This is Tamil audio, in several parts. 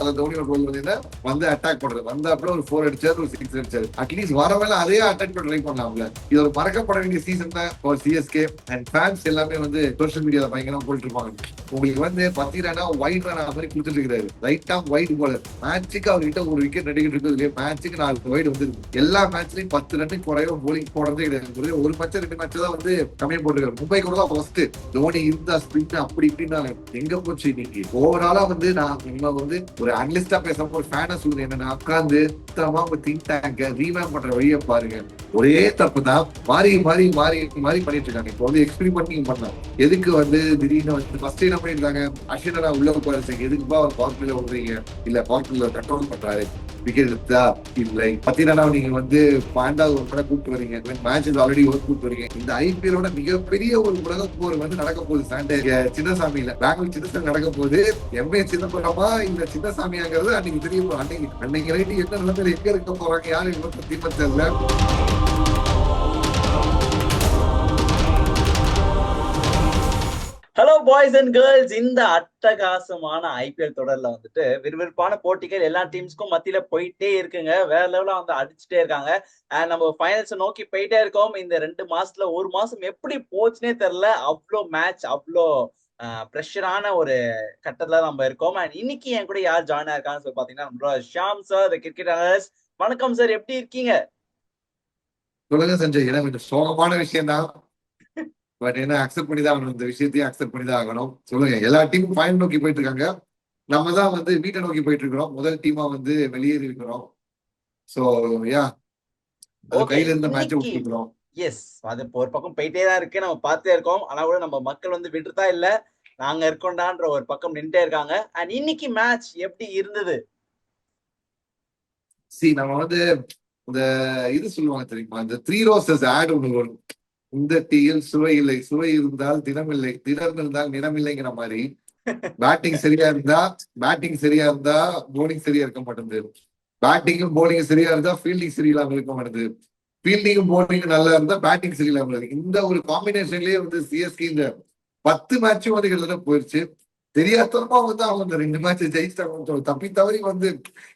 தலை தோனியோட ரோல் வந்து வந்து அட்டாக் பண்றது, வந்த அப்புறம் ஒரு 4 அடிச்சாரு, ஒரு 6 அடிச்சாரு. அட்லீஸ்ட் வரவேல அதே அட்டாக் பண்ண ட்ரை பண்ணலாம்ல. இது ஒரு மறக்கப்பட வேண்டிய சீசன் தான் ஃபார் சிஎஸ்கே. அண்ட் ஃபேன்ஸ் எல்லாமே வந்து சோஷியல் மீடியால பயங்கரமா போட்டு இருப்பாங்க. உங்களுக்கு வந்து 10 ரனா வைட் ரனா மாதிரி கொடுத்துட்டு இருக்காரு. ரைட் ஆம் வைட் போலர். மேட்சுக்கு அவர்கிட்ட ஒரு விக்கெட் நடிக்கிட்டு இருக்குது. மேட்சுக்கு 4 வைட் வந்து எல்லா மேட்ச்லயும் 10 ரன் குறைய போலிங் போடுறதே கிடையாது. ஒரு மேட்ச் 2 மேட்ச் தான் வந்து கம்மியா போட்டுருக்காரு. மும்பை கூட தான் ஃபர்ஸ்ட். தோனி இருந்தா ஸ்பின் அப்படி இப்படின்னாங்க. எங்க போச்சு இன்னைக்கு? ஓவராலா வந்து நான் வந்து ஒரு அனலிஸ்டா பேசாம ஒரு ஃபேனா சொல்லுங்க, என்னன்னா உட்காந்து உங்க திங்க் டேங்க ரீவேம் பண்ற வழியை பாருங்க. ஒரே தப்பு தான் மாறி மாறி மாறி மாறி பண்ணிட்டு இருக்காங்க. இப்போ வந்து எக்ஸ்பெரிமெண்டிங் பண்ணலாம். எதுக்கு வந்து திடீர்னு வந்து ஃபர்ஸ்ட் என்ன பண்ணிருந்தாங்க, அஸ்வினா உள்ள போயிருச்சு, எதுக்குப்பா அவர் பவர் பிளேல விடுறீங்க, இல்ல பவர் பிளேல கண்ட்ரோல் பண்றாரு, விக்கெட் எடுத்தா இல்லை 10 ரனா நீங்க வந்து 12வது ஒரு கூட கூப்பிட்டு வரீங்க, மேட்ச் ஆல்ரெடி ஒரு கூப்பிட்டு வரீங்க. இந்த ஐபிஎலோட மிகப்பெரிய ஒரு உலக போர் வந்து நடக்க போகுது. சாண்டே சின்னசாமியில பெங்களூர் சின்னசாமி நடக்க போகுது. எம்ஏ சின்னப்படமா இந்த சின்னசாமியாங்கிறது அன்னைக்கு தெரியும். அன்னைக்கு ரைட்டு என்ன நிலைமையில எங்க இருக்க போறாங்க, யாரும் இவங்க தீபத்தல்ல. ஹலோ பாய்ஸ் அண்ட் கேர்ள்ஸ், இந்த அட்டகாசமான ஐபிஎல் தொடர்ல வந்துட்டு விறுவிறுப்பான போட்டிகள் எல்லா டீம்ஸ்க்கும் மத்தியில போயிட்டே இருக்குங்க. வேற லெவலா வந்து அடிச்சுட்டே இருக்காங்க. அண்ட் நம்ம ஃபைனல்ஸ் நோக்கி போயிட்டே இருக்கோம். இந்த 2 மாசத்துல ஒரு மாசம் எப்படி போச்சுன்னே தெரியல. அவ்வளோ மேட்ச், அவ்வளோ ப்ரெஷரான ஒரு கட்டத்துல நம்ம இருக்கோம். அண்ட் இன்னைக்கு என் கூட யார் ஜாயின் ஆயிருக்காங்கன்னு சொல்லி பாத்தீங்கன்னா நம்மளோட ஷாம் சார், கிரிக்கெட் அனலிஸ்ட். வணக்கம் சார், எப்படி இருக்கீங்க? சொல்லுங்க சஞ்சய். ஏன்னா கொஞ்சம் சோகமான விஷயம் தான், பட் என்ன அக்செப்ட் பண்ணி தான் ஆகணும். இந்த விஷயத்தையும் அக்செப்ட் பண்ணி தான் ஆகணும். சொல்லுங்க. எல்லா டீமும் ஃபைனல் நோக்கி போயிட்டு இருக்காங்க. நம்ம தான் வந்து வீட்டை நோக்கி போயிட்டு இருக்கிறோம். முதல் டீமா வந்து வெளியேறி இருக்கிறோம். சோ யா, அது கையில இருந்த மேட்சை விட்டுருக்கிறோம். எஸ், அது ஒரு பக்கம் போயிட்டே தான் இருக்கு, நம்ம பார்த்துட்டே இருக்கோம். ஆனா கூட நம்ம மக்கள் வந்து விட்டுறதா இல்ல, நாங்க இருக்கோண்டான்ற ஒரு பக்கம் நின்றுட்டே இருக்காங்க. அண்ட் இன்னைக்கு மேட்ச் எப்படி இருந்தது? நம்ம வந்து இந்த இது சொல்லுவாங்க தெரியுமா, இந்த 3 ரோசஸ் ஆட் ஒண்ணு வரும். இந்த டீயில் சுவை இல்லை, சுவை இருந்தால் தினம் இல்லை, தினம் இருந்தால் நிறம் இல்லைங்கிற மாதிரி. பேட்டிங் சரியா இருந்தா போலிங் சரியா இருக்க மாட்டேங்குது. பேட்டிங்கும் போலிங்கும் சரியா இருந்தா ஃபீல்டிங் சரியில்லாம இருக்க மாட்டேங்குது. ஃபீல்டிங்கும் போலிங்கும் நல்லா இருந்தா பேட்டிங் சரியில்லாம இருக்கு. இந்த ஒரு காம்பினேஷன்லயே வந்து சிஎஸ்கே இந்த 10 மேட்சும் வந்து கிட்டத்தட்ட போயிருச்சு. தெரியாதமா வந்து அவங்க இந்த 2 மேட்ச் ஜெயிச்சிட்டாங்க. தப்பி தவறி வந்து,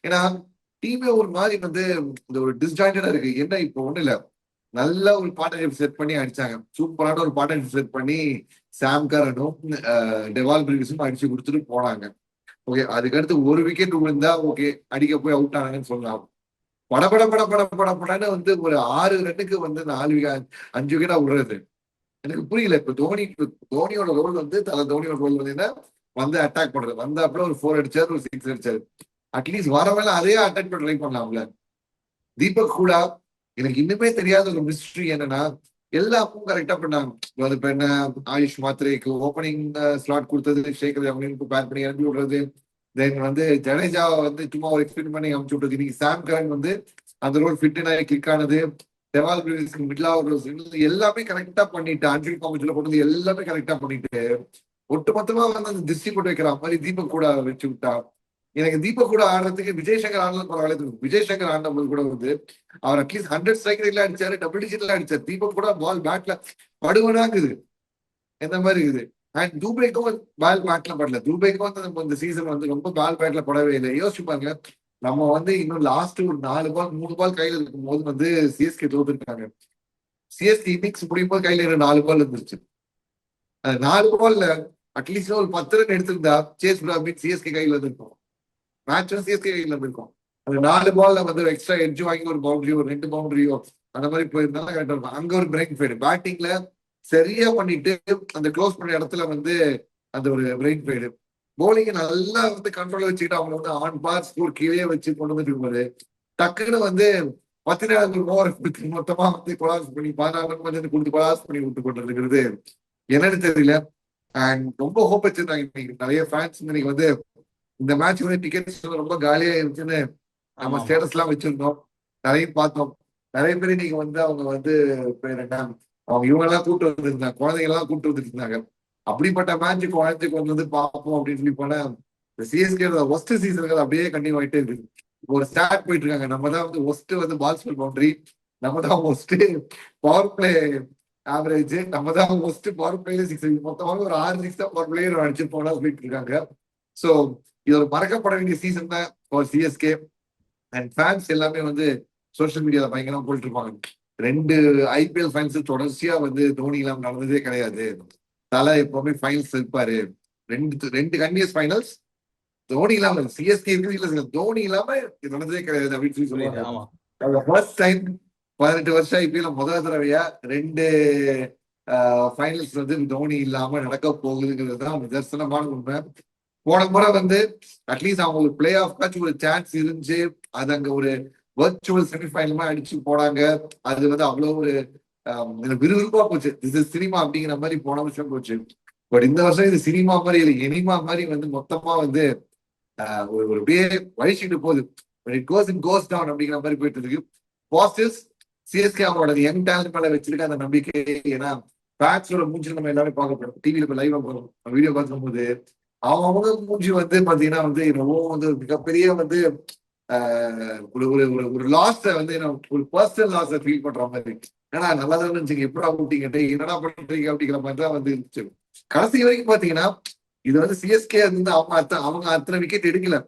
ஏன்னா டீமே ஒரு மாதிரி வந்து இந்த ஒரு டிஸ்ஜாயிண்டடா இருக்கு. என்ன இப்போ ஒண்ணு இல்ல, நல்ல ஒரு பார்ட்னர்ஷிப் செட் பண்ணி அடிச்சாங்க. சூப்பரான ஒரு பார்ட்னர்ஷிப் செட் பண்ணி சாம் கரனும் டெவால் பிரிவிஸும் அடிச்சு கொடுத்துட்டு போனாங்க. ஓகே, அதுக்கடுத்து ஒரு விக்கெட் விழுந்தா ஓகே, அடிக்க போய் அவுட் ஆனாங்கன்னு சொல்லலாம். படபட பட பட பட படன்னு வந்து ஒரு 6 ரன்னுக்கு வந்து 5 விக்கெட்டா விடுறது எனக்கு புரியல. இப்ப தோனியோட ரோல் வந்து தோனியோட ரோல் வந்து என்ன, வந்து அட்டாக் பண்றது, வந்த அப்புறம் ஒரு 4 அடிச்சாரு, ஒரு 6 அடிச்சாரு. அட்லீஸ்ட் வரவேல அதே அட்டாக் பண்ண ட்ரை பண்ணலாம்ல. தீபக் கூட எனக்கு இன்னுமே தெரியாத ஒரு மிஸ்ட்ரி என்னன்னா, எல்லாமும் கரெக்டா பண்ணாங்க. அது இப்ப என்ன, ஆயுஷ் மாத்ரேக்கு ஓப்பனிங் ஸ்லாட் கொடுத்தது, ஷேகர் அவங்களுக்கு பேர் பண்ணி அனுப்பி விடுறது, தென் வந்து ஜடேஜா வந்து சும்மா ஒரு எக்ஸ்பெரிமெண்ட் பண்ணி அனுப்பிச்சு விடுறது. இன்னைக்கு சாம் கரன் வந்து அந்த ரோல் ஃபிட் ஆகி கிளிக் ஆனது, டெவால் பிரிவிஸ்க்கு மிட்லா எல்லாமே கரெக்டா பண்ணிட்டு, ஆண்ட்ரில் காமிச்சில போட்டது எல்லாமே கரெக்டா பண்ணிட்டு, ஒட்டுமொத்தமா வந்து அந்த திருஷ்டி போட்டு வைக்கிற மாதிரி தீபக் கூட வச்சு விட்டா. எனக்கு தீபக் கூட ஆடுறதுக்கு விஜய் சங்கர் ஆடலாம் பரவாயில்ல. விஜய் சங்கர் ஆடும்போது கூட வந்து அவர் அட்லீஸ்ட் 100 ஸ்ட்ரைக் ரேட்ல அடிச்சாரு, டபுள் டிஜிட்ல அடிச்சாரு. தீபக் கூட பால் பேட்ல படுவனாக்குது, எந்த மாதிரி இருக்குது. அண்ட் தூபேக்கும் பால் பேட்ல படல. தூபேக்கும் வந்து இந்த சீசன் வந்து ரொம்ப பால் பேட்ல படவே இல்லை. யோசிச்சு பாருங்க, நம்ம வந்து இன்னும் லாஸ்ட் ஒரு 4 பால் 3 பால் கையில இருக்கும் போது வந்து சிஎஸ்கே தோத்துருக்காங்க. சிஎஸ்கே இன்னிங்ஸ் முடியும் போது கையில 4 பால் இருந்துச்சு. அந்த 4 பால்ல அட்லீஸ்ட் ஒரு 10 ரன் எடுத்திருந்தா சேஸ் பிராமின் சிஎஸ்கே கையில இருந்திருக்கும். மேட்சும் சிஎஸ்கே கையில இருந்திருக்கும். அந்த 4 பால்ல வந்து எக்ஸ்ட்ரா எட்ஜ் வாங்கி ஒரு பவுண்டரியோ, ஒரு 2 பவுண்டரியோ அந்த மாதிரி போயிருந்தாலும் கரெக்டா இருக்கும். அங்க ஒரு பிரேக் ஃபெய்டு பேட்டிங்ல சரியா பண்ணிட்டு, அந்த க்ளோஸ் பண்ண இடத்துல வந்து அந்த ஒரு பிரேக் ஃபெய்டு. போலிங்க நல்லா வந்து கண்ட்ரோல வச்சுக்கிட்டு அவங்க வந்து ஆன் பார் ஸ்கோர் கீழே வச்சு கொண்டு வந்துட்டு இருக்கும்போது டக்குன்னு வந்து 14 ஓவர் மொத்தமா வந்து கொலாஸ் பண்ணி 14 வந்து கொடுத்து கொலாஸ் பண்ணி விட்டு கொண்டிருக்கிறது என்னன்னு தெரியல. அண்ட் ரொம்ப ஹோப் வச்சிருந்தாங்க. இன்னைக்கு நிறைய ஃபேன்ஸ் இன்னைக்கு வந்து இந்த மேட்ச் வந்து டிக்கெட்ஸ் ரொம்ப காலியா இருந்துச்சுன்னு நம்ம ஸ்டேட்டஸ் எல்லாம் வச்சிருந்தோம், நிறைய பார்த்தோம். நிறைய பேர் இன்னைக்கு வந்து அவங்க வந்து பேர் என்ன, அவங்க இவங்க எல்லாம் கூப்பிட்டு வந்துருந்தாங்க, குழந்தைங்க எல்லாம் கூப்பிட்டு வந்துட்டு இருந்தாங்க. அப்படிப்பட்ட மேட்ச் குழந்தைக்கு வந்து பார்ப்போம் அப்படின்னு சொல்லி போனா, இந்த சிஎஸ்கே ஒஸ்ட் சீசன்கள் அப்படியே கண்டினியூ ஆயிட்டே இருக்கு. ஒரு ஸ்டார்ட் போயிட்டு இருக்காங்க. நம்ம தான் வந்து ஒஸ்ட் வந்து பால் ஸ்பெல் பவுண்டரி, நம்ம தான் ஒஸ்ட் பவர் பிளே ஆவரேஜ், நம்ம தான் ஒஸ்ட் பவர் பிளே 6, மொத்தமாக ஒரு 6 6 தான் பவர் பிளேயர் அடிச்சு போனா சொல்லிட்டு இருக்காங்க. ஸோ இது ஒரு மறக்கப்பட வேண்டிய சீசன் தான் ஃபார் சிஎஸ்கே. அண்ட் ஃபேன்ஸ் எல்லாமே வந்து சோசியல் மீடியால பயங்கரமா போயிட்டு இருப்பாங்க. 2 ஐபிஎல் ஃபைனல்ஸ் தொடர்ச்சியா வந்து தோனி இல்லாம நடந்ததே கிடையாது. தலை எப்பவுமே ஃபைனல்ஸ் இருப்பாரு. 2 கன்டினியூஸ் ஃபைனல்ஸ் தோனி இல்லாம சிஎஸ்கே இருக்குது இல்ல, தோனி இல்லாம இது நடந்ததே கிடையாது அப்படின்னு சொல்லி புரியுது. சொல்லுவாங்க. ஆமா. ஃபர்ஸ்ட் டைம் 18 வருஷம் ஐபிஎல் முதல் தடவையா 2 ஃபைனல்ஸ் வந்து தோனி இல்லாம நடக்க போகுதுங்கிறது தான் நிதர்சனமான உண்மை. போன முறை வந்து அட்லீஸ்ட் அவங்களுக்கு பிளே ஆஃப்காச்சும் ஒரு சான்ஸ் இருந்துச்சு. அது அங்க ஒரு வர்ச்சுவல் செமிஃபைனல் அடிச்சு போனாங்க. அது வந்து அவ்வளவு ஒரு விறுவிறுப்பா போச்சு. இது சினிமா அப்படிங்கிற மாதிரி போன வருஷம் போச்சு. பட் இந்த வருஷம் இது சினிமா மாதிரி இல்லை, எனிமா மாதிரி வந்து மொத்தமா வந்து ஒரு அப்படியே வழிச்சிட்டு போகுது. It goes in cos down அப்படிங்கிற மாதிரி போயிட்டு இருக்கு. பாசிட்டிவ்ஸ் சிஎஸ்கே அவங்களோட யங் டேலண்ட் மேல வச்சிருக்க அந்த நம்பிக்கை. ஏன்னா பேட்ஸோட மூஞ்சி நம்ம எல்லாமே பார்க்க போறோம், டிவியில இப்ப லைவா போறோம், வீடியோ பார்க்கும்போது அவங்க மூஞ்சி வந்து பாத்தீங்கன்னா வந்து ரொம்ப வந்து மிகப்பெரிய வந்து ஒரு ஒரு ஒரு ஒரு லாஸ் வந்து ஒரு பர்சனல் லாஸ் ஃபீல் பண்ற மாதிரி. ஏன்னா நல்லா தான் இருந்துச்சு, எப்படா ஊட்டிங்க என்னடா பண்றீங்க அப்படிங்கிற மாதிரி தான் வந்து இருந்துச்சு. கடைசி வரைக்கும் பாத்தீங்கன்னா இது வந்து சிஎஸ்கே வந்து அவங்க அத்தனை விக்கெட் எடுக்கல.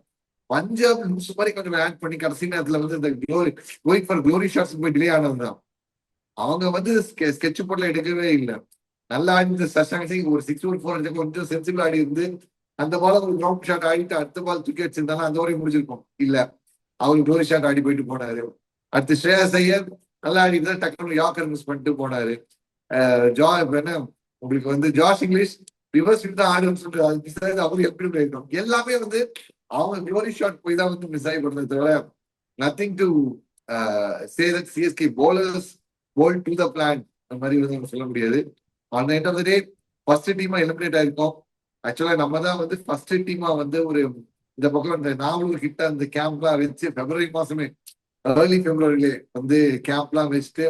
பஞ்சாப் லூஸ் மாதிரி கொஞ்சம் ஆட் பண்ணி கடைசி நேரத்துல வந்து இந்த கோயிங் ஃபார் க்ளோரி ஷாட்ஸ் போய் டிலே ஆனதுதான். அவங்க வந்து ஸ்கெட்ச் போர்ட்ல எடுக்கவே இல்லை. நல்லா ஆடி சஷாங்க் சிங் ஒரு 6 ஒரு 4 கொஞ்சம் சென்சிபிள் ஆடி இருந்து அந்த பால ஒரு கிரவுண்ட் ஷாட் ஆடிட்டு அடுத்த பால் தூக்கி வச்சிருந்தாலும் அந்த வரையும் முடிச்சிருக்கும். இல்ல அவரு க்ளோரி ஷாட் ஆடி போயிட்டு போனாரு. அடுத்து ஸ்ரேயஸ் ஐயர் நல்லா ஆடி தான் டக்குனு யாக்கர் மிஸ் பண்ணிட்டு போனாரு. என்ன உங்களுக்கு வந்து ஜாஷ் இங்கிலீஷ் ரிவர்ஸ் தான் ஆடுன்னு சொல்லிட்டு அவரு எப்படி போயிருக்கோம். எல்லாமே வந்து அவங்க க்ளோரி ஷாட் போய் தான் வந்து மிஸ் ஆகி பண்ணது தவிர nothing to say that CSK bowlers bowl to the plan அந்த மாதிரி வந்து நம்ம சொல்ல முடியாது. அந்த end of the day first டீமா எலிமினேட் ஆயிருக்கோம். ஆக்சுவலா நம்ம தான் வந்து ஃபர்ஸ்ட் டீமா வந்து ஒரு இந்த பக்கம் இந்த நாவலூர் கிட்ட அந்த கேம்ப்லாம் வச்சு பிப்ரவரி மாசமே ஏர்லி பிப்ரவரியிலே வந்து கேம்ப்லாம் வச்சுட்டு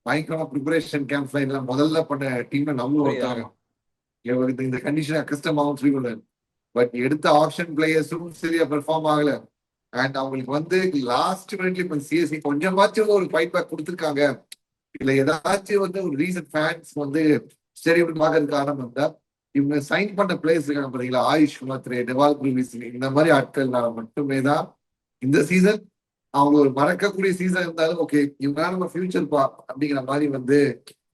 பயங்கரமா ப்ரிப்பரேஷன் கேம்ப் எல்லாம் முதல்ல பண்ண டீம்ல நம்மளும் ஒருத்தாங்க. இந்த கண்டிஷன் கஷ்டமாகவும் சொல்லி பட் எடுத்த ஆப்ஷன் பிளேயர்ஸும் சரியா பெர்ஃபார்ம் ஆகல. அண்ட் அவங்களுக்கு வந்து லாஸ்ட் மினிட்ல இப்ப சிஎஸ்சி கொஞ்சமாச்சும் ஒரு ஃபைட் பேக் கொடுத்துருக்காங்க. இல்ல ஏதாச்சும் வந்து ஒரு ரீசன் ஃபேன்ஸ் வந்து சரி இப்படி பார்க்கறதுக்கு காரணம் இருந்தா இவங்க சைன் பண்ண பிளேயர்ஸ் இருக்காங்க பாத்தீங்களா, ஆயுஷ் குமாத்ரே, டெவால் குருவிஸ், இந்த மாதிரி ஆட்கள்னால மட்டுமே தான் இந்த சீசன் அவங்க ஒரு மறக்கக்கூடிய சீசன் இருந்தாலும் ஓகே இவங்க நம்ம ஃபியூச்சர் பா அப்படிங்கிற மாதிரி வந்து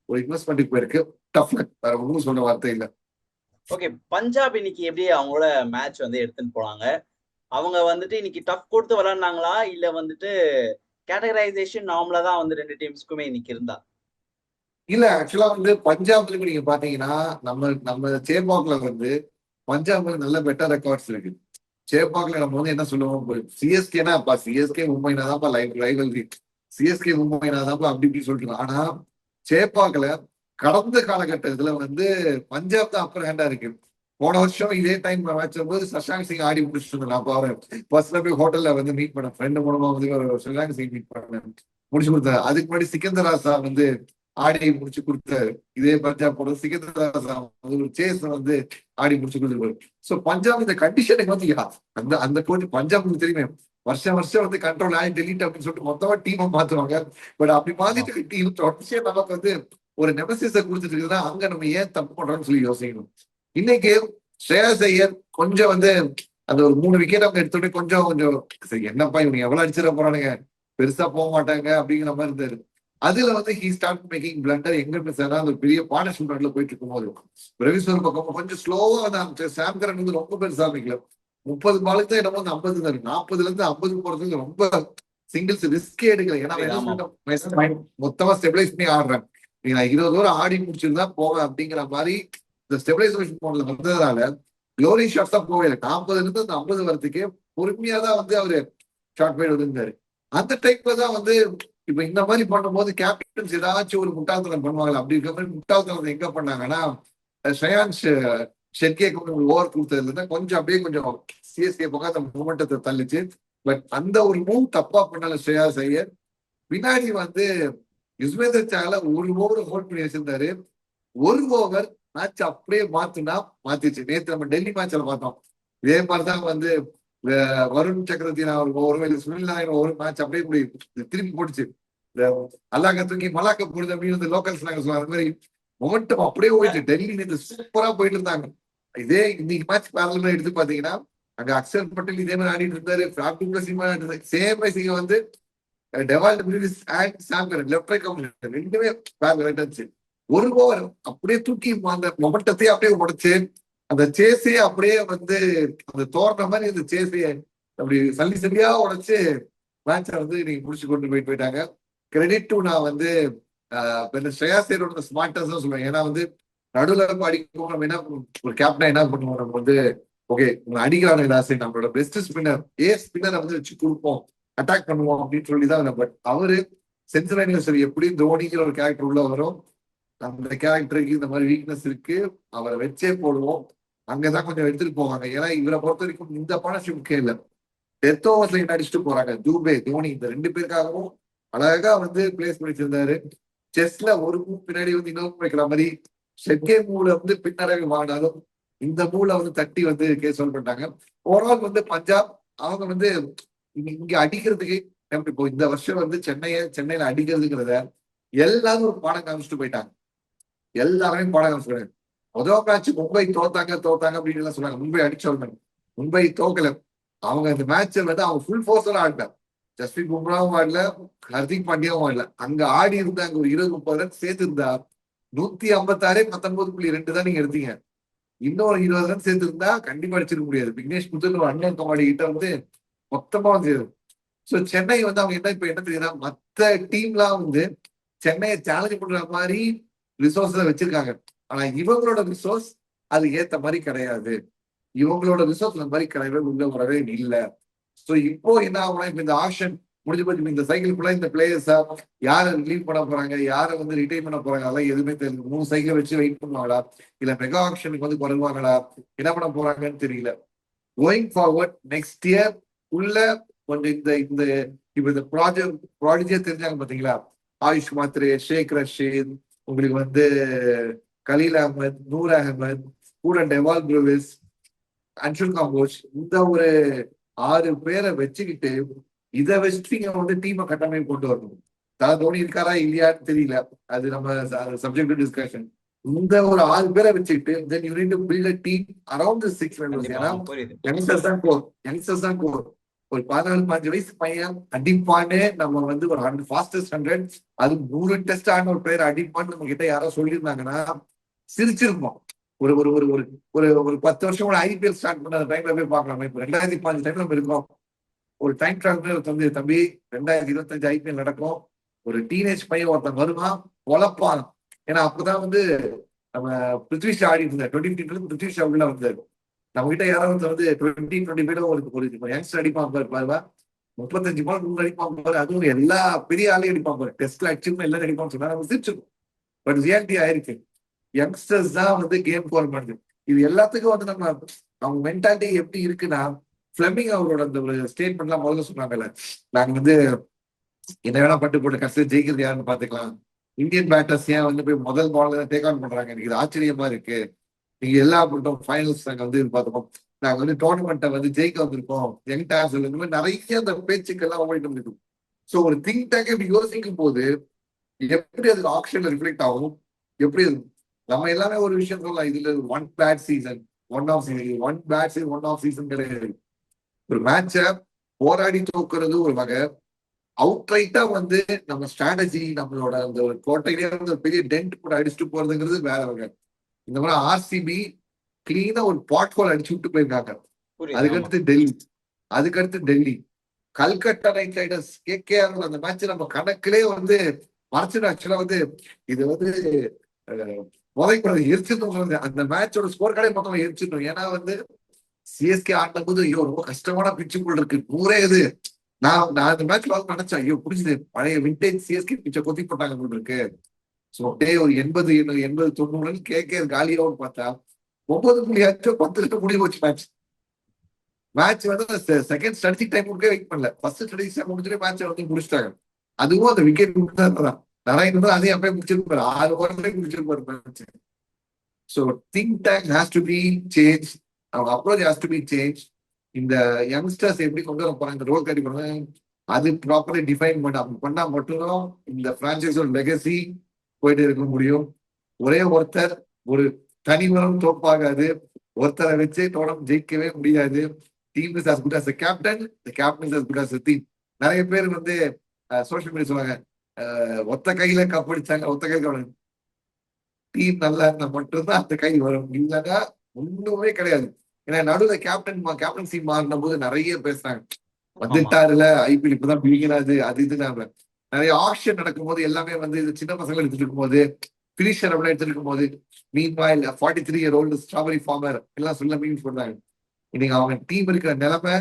ஒரு இன்வெஸ்ட்மெண்ட்டுக்கு போயிருக்கு. டஃப் லக், வேற ஒன்றும் சொல்ற வார்த்தை இல்லை. ஓகே, பஞ்சாப் இன்னைக்கு எப்படி அவங்களோட மேட்ச் வந்து எடுத்துன்னு போனாங்க? அவங்க வந்துட்டு இன்னைக்கு டஃப் கொடுத்து விளையாடுனாங்களா இல்ல வந்துட்டு கேட்டகரைசேஷன் நார்மலா தான் வந்து 2 டீம்ஸ்க்குமே இன்னைக்கு இருந்தா? இல்ல ஆக்சுவலா வந்து பஞ்சாப்ல நீங்க பாத்தீங்கன்னா நம்ம சேப்பாக்ல வந்து பஞ்சாப்ல நல்ல பெட்டர் ரெக்கார்ட்ஸ் இருக்கு. சேப்பாக்ல நம்ம வந்து என்ன சொல்லுவோம், சிஎஸ்கேனா அப்பா சிஎஸ்கே மும்பைனாதான்ப்பா ரைவல்ரி, சிஎஸ்கே மும்பைனாதான்ப்பா அப்படி இப்படி சொல்லிட்டு. ஆனா சேப்பாக்ல கடந்த காலகட்டத்துல வந்து பஞ்சாப் தான் அப்பர் ஹேண்டா இருக்கு. போன வருஷம் இதே டைம் மேட்ச் போது சஷாங்க் சிங் ஆடி முடிச்சுட்டு நான் பாரு பஸ்ல போய் ஹோட்டல்ல வந்து மீட் பண்ணேன், ஃப்ரெண்டு மூலமா வந்து ஒரு சஷாங்க் சிங் மீட் பண்ணேன், முடிச்சு கொடுத்தாரு. அதுக்கு முன்னாடி சிக்கந்தர் ராசா வந்து ஆடி முடிச்சு கொடுத்தாரு. இதே பஞ்சாப் போட சிக்கந்தர் ராசா ஒரு சேஸ் வந்து ஆடி முடிச்சு கொடுத்துருப்பாரு. சோ பஞ்சாப் இந்த கண்டிஷனுக்கு வந்து அந்த அந்த கோச் பஞ்சாப்க்கு தெரியுமே வருஷம் வருஷம் வந்து கண்ட்ரோல் ஆகி டெலிட் அப்படின்னு சொல்லிட்டு மொத்தமா டீமை மாத்துவாங்க. பட் அப்படி மாத்திட்டு டீம் தொடர்ச்சியா நமக்கு வந்து ஒரு நெமசிஸை கொடுத்துட்டு இருக்குதுன்னா அங்க நம்ம ஏன் தப்பு பண்றோம்னு சொல்லி யோசிக்கணும். இன்னைக்கு ஸ்ரேயஸ் ஐயர் கொஞ்சம் வந்து அந்த ஒரு 3 விக்கெட் அவங்க எடுத்துட்டு கொஞ்சம் கொஞ்சம் சரி என்னப்பா இவங்க எவ்வளவு அடிச்சிட போறானுங்க, பெருசா போக மாட்டாங்க அப்படிங்கிற மாதிரி இருந்தாரு. அதுல வந்து ஹி ஸ்டார்ட் மேக்கிங் பிளண்டர். எங்க மிஸ் ஆனா அந்த பெரிய பார்ட்னர்ஷிப் ரன்ல போயிட்டு இருக்கும் போது ரவிஸ்வர் பக்கம் கொஞ்சம் ஸ்லோவா தான் சாம் கரன் வந்து ரொம்ப பெருசா ஆரம்பிக்கல. 30 பாலுக்கு தான் என்னமோ 50 இருந்தாரு. 40ல இருந்து 50 போறதுக்கு ரொம்ப சிங்கிள்ஸ் ரிஸ்கே எடுக்கல. ஏன்னா மொத்தமா ஸ்டெபிலைஸ் பண்ணி ஆடுறேன், நீங்க 20 ஓவர் ஆடி முடிச்சிருந்தா போவேன் அப்படிங்கிற மாதிரி இந்த ஸ்டெபிலைசேஷன் போன்ல வந்ததுனால க்ளோரி ஷாட்ஸ் தான் போகல. 40ல இருந்து அந்த 50 வரதுக்கு பொறுமையா தான் வந்து அவரு ஷார்ட் போயிட்டு வந்திருந்தாரு. அந்த டைப்ல தான் வந்து இப்ப இந்த மாதிரி பண்ணும்போது கேப்டன்ஸ் ஏதாச்சும் ஒரு முட்டாள்தனம் பண்ணுவாங்க. அப்படி இருக்க மாதிரி முட்டாள்தனம் எங்க பண்ணாங்கன்னா ஸ்ரேயான்ஷ் ஷெட்கேக்கு ஒரு ஓவர் கொடுத்ததுல இருந்தா கொஞ்சம் அப்படியே கொஞ்சம் சிஎஸ்கே பக்கம் அந்த மூமெண்டத்தை தள்ளிச்சு. பட் அந்த ஒரு மூவ் தப்பா பண்ணல ஸ்ரேயாஸ் ஐயர். பின்னாடி வந்து யுஸ்வேந்தர் சாகல ஒரு ஓவர் ஹோல்ட் பண்ணி வச்சிருந்தாரு. ஒரு ஓவர் மேட்ச் அப்படியே மாத்திச்சு. நேற்று நம்ம டெல்லி மேட்ச்ல பார்த்தோம். இதே மாதிரிதான் வந்து வருண் சக்கரவர்த்தி ஒரு சுனில் நாராயண் ஒரு மேட்ச் அப்படியே கூடி திருப்பி போட்டுச்சு. அல்லாக்க தூக்கி மலாக்க போடுது அப்படின்னு லோக்கல்ஸ் நாங்க சொல்லுவாங்க. அந்த மாதிரி மொமெண்டம் அப்படியே போயிட்டு டெல்லி நேற்று சூப்பரா போயிட்டு இருந்தாங்க. இதே இன்னைக்கு மேட்ச் பேரலமா எடுத்து பாத்தீங்கன்னா அங்க அக்ஷர் பட்டேல் இதே மாதிரி ஆடிட்டு இருந்தாரு, ஃபேப் டு பிளஸ் சேம் இங்க வந்து டெவால்ட் மில்லிஸ் and Sam Curran left right combination ரெண்டுமே ரைட் இருந்துச்சு. ஒரு ஓவர் அப்படியே தூக்கி அந்த மொமெண்டத்தையே அப்படியே உடைச்சு அந்த சேஸையே அப்படியே வந்து அந்த தோற மாதிரி அந்த சேஸையே அப்படி சல்லி சல்லியா உடைச்சு மேட்சை வந்து நீங்க முடிச்சு கொண்டு போயிட்டாங்க. கிரெடிட் டு நான் வந்து ஸ்ரேயா சேரோட ஸ்மார்ட்டர்ஸ் தான் சொல்லுவேன். ஏன்னா வந்து நடுவில் அடிக்கும் நம்ம என்ன ஒரு கேப்டன் என்ன பண்ணுவோம், நம்ம வந்து ஓகே அடிக்கிறாங்க சரி நம்மளோட பெஸ்ட் ஸ்பின்னர் ஸ்பின்னரை வந்து வச்சு கொடுப்போம், அட்டாக் பண்ணுவோம் அப்படின்னு சொல்லிதான். பட் அவரு சென்சுரி சரி எப்படி தோனிங்கிற ஒரு கேரக்டர் உள்ள வரும், அந்த கேரக்டருக்கு இந்த மாதிரி வீக்னஸ் இருக்கு, அவரை வச்சே போடுவோம், அங்கதான் கொஞ்சம் எடுத்துட்டு போவாங்க. ஏன்னா இவரை பொறுத்த வரைக்கும் இந்த பார்ட்னர்ஷிப் முக்கியம் இல்லை, டெத் ஓவர்ஸ்ல என்ன அடிச்சுட்டு போறாங்க. தூபே தோனி இந்த ரெண்டு பேருக்காகவும் அழகா வந்து பிளேஸ் பண்ணிச்சிருந்தாரு. செஸ்ல ஒரு மூவ் பின்னாடி வந்து இன்னொரு வைக்கிற மாதிரி செகே மூவ்ல வந்து பின்னரவே வாங்கினாலும் இந்த மூவ்ல வந்து தட்டி வந்து கேஸ் சால்வ் பண்ணிட்டாங்க. ஓவரால் வந்து பஞ்சாப் அவங்க வந்து இங்க அடிக்கிறதுக்கு இப்போ இந்த வருஷம் வந்து சென்னையில அடிக்கிறதுங்கிறத எல்லாரும் ஒரு பாடம் காமிச்சிட்டு போயிட்டாங்க. எல்லாருமே பாடம் காமிச்சிருக்காங்க. முதல் மேட்ச் மும்பை தோத்தாங்க அப்படின்னு எல்லாம் சொன்னாங்க. மும்பை அடிச்சவங்க, மும்பை தோக்கல. அவங்க இந்த மேட்ச் வந்து அவங்க ஃபுல் ஃபோர்ஸோட ஆடல, ஜஸ்பிரித் பும்ராவும் ஆடல, ஹர்திக் பாண்டியாவும் ஆடல. அங்க ஆடி இருந்தா அங்க ஒரு 20-30 ரன் சேர்த்து இருந்தா 156 19.2 தான் நீங்க எடுத்தீங்க. இன்னொரு 20 ரன் சேர்த்து இருந்தா கண்டிப்பா அடிச்சிருக்க முடியாது. விக்னேஷ் முதல் அண்ணன் கமாடி கிட்ட வந்து மொத்தமா வந்து சோ சென்னை வந்து அவங்க என்ன இப்ப என்ன தெரியுதா, மத்த டீம்லாம் வந்து சென்னையை சேலஞ்ச் பண்ற மாதிரி ரிசோர்ஸ் வச்சிருக்காங்க. ஆனா இவங்களோட ரிசோர்ஸ் அது ஏத்த மாதிரி கிடையாது. இவங்களோட ரிசோர்ஸ் அந்த மாதிரி கிடையவே உள்ள வரவே இல்லை. சோ இப்போ என்ன ஆகும்னா, இப்ப இந்த ஆப்ஷன் முடிஞ்சு போச்சு. இந்த சைக்கிள்குள்ள இந்த பிளேயர்ஸா யாரை ரிலீவ் பண்ண போறாங்க, யாரை வந்து ரிட்டைன் பண்ண போறாங்க, அதெல்லாம் எதுவுமே தெரியல. 3 சைக்கிள் வச்சு வெயிட் பண்ணுவாங்களா, இல்ல மெகா ஆப்ஷனுக்கு வந்து குறைவாங்களா, என்ன பண்ண போறாங்கன்னு தெரியல. கோயிங் ஃபார்வர்ட் நெக்ஸ்ட் இயர் உள்ள கொஞ்சம் இந்த இந்த இப்ப இந்த ப்ராஜெக்டே தெரிஞ்சாங்க பாத்தீங்களா, ஆயுஷ் மாத்ரே, ஷேக் ரஷீத், உங்களுக்கு வந்து கலீல் அஹமத், நூர் அகமது, கூட டெவால் ப்ரூவிஸ், அன்சுல் காம்போஜ், இந்த ஒரு 6 பேரை வச்சுக்கிட்டு இதை வச்சுட்டு நீங்க வந்து டீமை கட்டமைப்பு கொண்டு வரணும். தோனி இருக்காரா இல்லையான்னு தெரியல, அது நம்ம சப்ஜெக்ட் டிஸ்கஷன். இந்த ஒரு 6 பேரை வச்சுக்கிட்டு then you need to build a team around the 6 members. ஏன்னா யங்ஸ்டர்ஸ் தான் கோர். ஒரு 14-15 வயசு பையன் அடிப்பானே நம்ம வந்து ஒரு ஃபாஸ்டஸ்ட் 100 அது 3 டெஸ்ட் ஆன ஒரு பேர் அடிப்பான்னு நம்ம கிட்ட யாரோ சொல்லியிருந்தாங்கன்னா சிரிச்சிருப்போம். ஒரு ஒரு ஒரு ஒரு ஒரு ஒரு 10 வருஷம் கூட ஐபிஎல் ஸ்டார்ட் பண்ண டைம்ல போய் பார்க்கலாம். இப்ப 2005 டைம்ல நம்ம இருக்கோம். ஒரு டைம் டிராவல் தம்பி 2025 ஐபிஎல் நடக்கும். ஒரு டீனேஜ் பையன் ஒருத்தன் வருவான், பொழப்பான். ஏன்னா அப்பதான் வந்து நம்ம பிருத்வி ஷா ஆடிட்டு இருந்தார். 2015 பிருத்வி ஷா உள்ள வந்தாரு. நம்ம கிட்ட யாராவது வந்து 2025 ஒரு யங்ஸ்டர் அடிப்பான் பாருவா, 35 பால் 100 அடிப்பான் பாரு. அதுவும் எல்லா பெரிய ஆளையும் அடிப்பான் பாரு. டெஸ்ட்ல அடிச்சுன்னு எல்லாரும் அடிப்பான்னு சொன்னா நம்ம சிரிச்சிருக்கோம். பட் ரியாலிட்டி ஆயிருக்கு, யங்ஸ்டர்ஸ் தான் வந்து கேம் ஃபார்ம் பண்ணுது. இது எல்லாத்துக்கும் வந்து நம்ம அவங்க மென்டாலிட்டி எப்படி இருக்குன்னா, பிளமிங் அவரோட அந்த ஒரு ஸ்டேட்மெண்ட்லாம் முதல்ல சொன்னாங்கல்ல, நாங்க வந்து என்ன வேணா பட்டு போட்டு கடைசியில் ஜெயிக்கிறது யாருன்னு பாத்துக்கலாம், இந்தியன் பேட்டர்ஸ் ஏன் வந்து போய் முதல் பால்ல டேக் ஆன் பண்றாங்க, எனக்கு இது ஆச்சரியமா இருக்கு, நீங்க எல்லா மட்டும் ஃபைனல்ஸ் நாங்க வந்து பார்த்துப்போம், நாங்க வந்து டோர்னமெண்ட்டை வந்து ஜெயிக்க வந்திருக்கோம், யங் டேஸ் இந்த மாதிரி நிறைய அந்த பேச்சுக்கெல்லாம் ஓடிட்டு வந்துருக்கும். ஸோ ஒரு திங்க் டேக் இப்படி யோசிக்கும் போது எப்படி அதுக்கு ஆக்ஷன்ல ரிஃப்ளெக்ட் ஆகும், எப்படி நம்ம எல்லாமே ஒரு விஷயம் சொல்லலாம், இதுல one bad season one off season கிடையாது. ஒரு மேட்ச போராடி தோக்குறது ஒரு வகை, அவுட் ரைட்டா வந்து நம்ம ஸ்ட்ராட்டஜி நம்மளோட அந்த ஒரு கோட்டையிலே வந்து பெரிய டென்ட் கூட அடிச்சுட்டு போறதுங்கிறது வேற வகை. இந்த மாதிரி ஆர்சிபி கிளீனா ஒரு பாட் ஹோல் அடிச்சு விட்டு போயிருக்காங்க. அதுக்கடுத்து Delhi, Calcutta night Riders, KKR, அந்த மேட்ச் நம்ம கணக்கிலே வந்து மறைச்சிடும். ஆக்சுவலா வந்து இது வந்து முதல்ல எரிச்சிருந்தோம். அந்த மேட்சோட ஸ்கோர் கார்டே மொத்தம் எரிச்சிடணும். ஏன்னா வந்து சிஎஸ்கே ஆடும் போது ஐயோ ரொம்ப கஷ்டமான பிச்சுக்குள் இருக்கு ஊரே இது. நான் இந்த மேட்ச்ல வந்து நினைச்சேன், ஐயோ புடிச்சது பழைய விண்டேஜ் சிஎஸ்கே பிச்சை கொத்தி போட்டாங்க போல இருக்கு. ஸோ அப்படியே ஒரு 80-90 கேகே காலியாவும் பார்த்தா 9.10 முடிவு போச்சு மேட்ச் வந்து செகண்ட் ஸ்ட்ராட்டஜிக் டைம் வெயிட் பண்ணல, ஃபர்ஸ்ட் ஸ்ட்ராட்டஜிக் டைம் முடிச்சுட்டு மேட்சை வந்து முடிச்சிட்டாங்க. அதுவும் அந்த விக்கெட் தான் நாராயணன் அதே அப்பயே முடிச்சிருப்பாரு, 6 ஓவர்லயே முடிச்சிருப்பாரு match. So think tank has to be change, அவங்க approach has to be change. இந்த யங்ஸ்டர்ஸ் எப்படி கொண்டு வர போறாங்க, இந்த ரோல் கட்டி போறாங்க, அது ப்ராப்பர்லி டிஃபைன் பண்ணா மட்டும்தான் இந்த பிரான்சைஸோட லெகசி போயிட்டு இருக்க முடியும். ஒரே ஒருத்தர் ஒரு தனிமரம் தோப்பாகாது, ஒருத்தரை வச்சு தொடர்ந்து ஜெயிக்கவே முடியாது. Team is as good as the captain, the captain is as good as the team. நிறைய பேர் வந்து சோஷியல் மீடியா சொல்லுவாங்க, ஒத்த கையில கப்படிச்சாங்க, ஒத்த கையில டீம் நல்லா இருந்தா மட்டும்தான் அந்த கை வரும், இல்லைன்னா ஒண்ணுமே கிடையாது. ஏன்னா நடுவுல கேப்டன்சி மாறின போது நிறைய பேசுறாங்க, வந்துட்டாருல ஐபிஎல் இப்பதான் பிடிக்கிறாது அது இது. நிறைய ஆக்ஷன் நடக்கும் போது எல்லாமே வந்து இது சின்ன பசங்க எடுத்துட்டு இருக்கும் போது, பினிஷர் அப்படிலாம் எடுத்துட்டு இருக்கும் போது, மீன் வாயில் 43-year-old ஸ்ட்ராபெரி ஃபார்மர் எல்லாம் சொல்ல மீன் சொல்றாங்க. இன்னைக்கு அவங்க டீம் இருக்கிற நிலைமை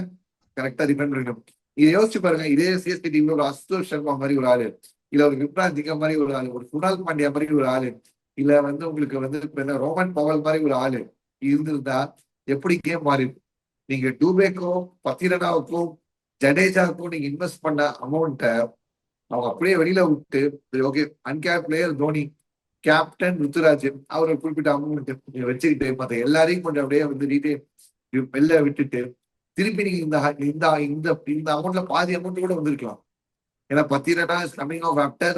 கரெக்டா டிபெண்ட் பண்ணணும். இதை யோசிச்சு பாருங்க, இதே சிஎஸ்கே டீம்ல ஒரு அசுதோஷ் சர்மா மாதிரி ஒரு ஆளு, இல்ல ஒரு விப்ராஜ் திகா மாதிரி ஒரு ஆளு, ஒரு குணால் பாண்டியா மாதிரி ஒரு ஆளு, இல்ல வந்து உங்களுக்கு வந்து ரோமன் பவல் மாதிரி ஒரு ஆளு இருந்திருந்தா எப்படி கேம் மாறி. நீங்க டூபேக்கும் பத்திரனாவுக்கும் ஜடேஜாவுக்கும் நீங்க இன்வெஸ்ட் பண்ண அமௌண்ட்டை அவங்க அப்படியே வெளியில விட்டு, okay uncap player Dhoni, captain Ruturaj, அவரை குறிப்பிட்ட அமௌண்ட் வச்சுக்கிட்டு மற்ற எல்லாரையும் கொஞ்சம் அப்படியே வந்து வெளில விட்டுட்டு திருப்பி நீங்க இந்த இந்த இந்த இந்த அமௌண்ட்ல பாதி அமௌண்ட் கூட வந்திருக்கலாம். ஏன்னா பத்திரனா கமிங் ஆஃப் ஆஃப்டர்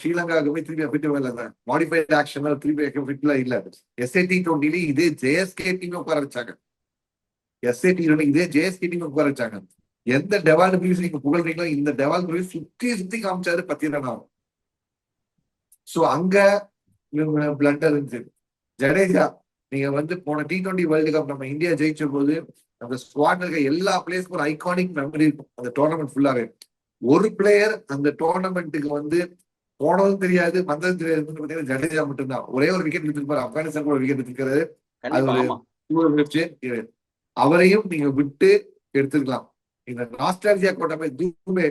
ஸ்ரீலங்காவுக்கு போய் திருப்பி ஃபிட் வரல, மாடிஃபைட் ஆக்ஷன் திருப்பி ஃபிட்ல இல்ல. எஸ்ஏடி 20 இதே ஜேஎஸ்கே டீம் உட்கார வச்சாங்க, எஸ்ஏடி இதே ஜேஎஸ்கே டீம் உட்கார வச்சாங்க. எந்த டெவால் பிரிஸ் நீங்க புகழ்றீங்களோ இந்த டெவால் பிரிஸ் சுத்தி காமிச்சாரு பத்திரனா. சோ அங்க பிளண்டர் இருந்துச்சு. ஜடேஜா நீங்க வந்து போன T20 வேர்ல்டு கப் நம்ம இந்தியா ஜெயிச்ச போது அந்த ஸ்குவாட்ல இருக்க எல்லா பிளேயர்ஸ்க்கும் ஒரு ஐகானிக் மெமரி இருக்கும் அந்த டோர்னமெண்ட் ஃபுல்லாவே. ஒரு பிளேயர் அந்த டோர்னமெண்ட்டுக்கு வந்து போனதும் தெரியாது வந்ததும் தெரியாது, ஜடேஜா மட்டும்தான். ஒரே ஒரு விக்கெட் எடுத்துருப்பாரு, ஆப்கானிஸ்தான் ஒரு விக்கெட் எடுத்துருக்காரு, அது ஒரு அவரையும் நீங்க விட்டு எடுத்துக்கலாம். இந்த நாஸ்டாலஜியா கோட்டமே தூபே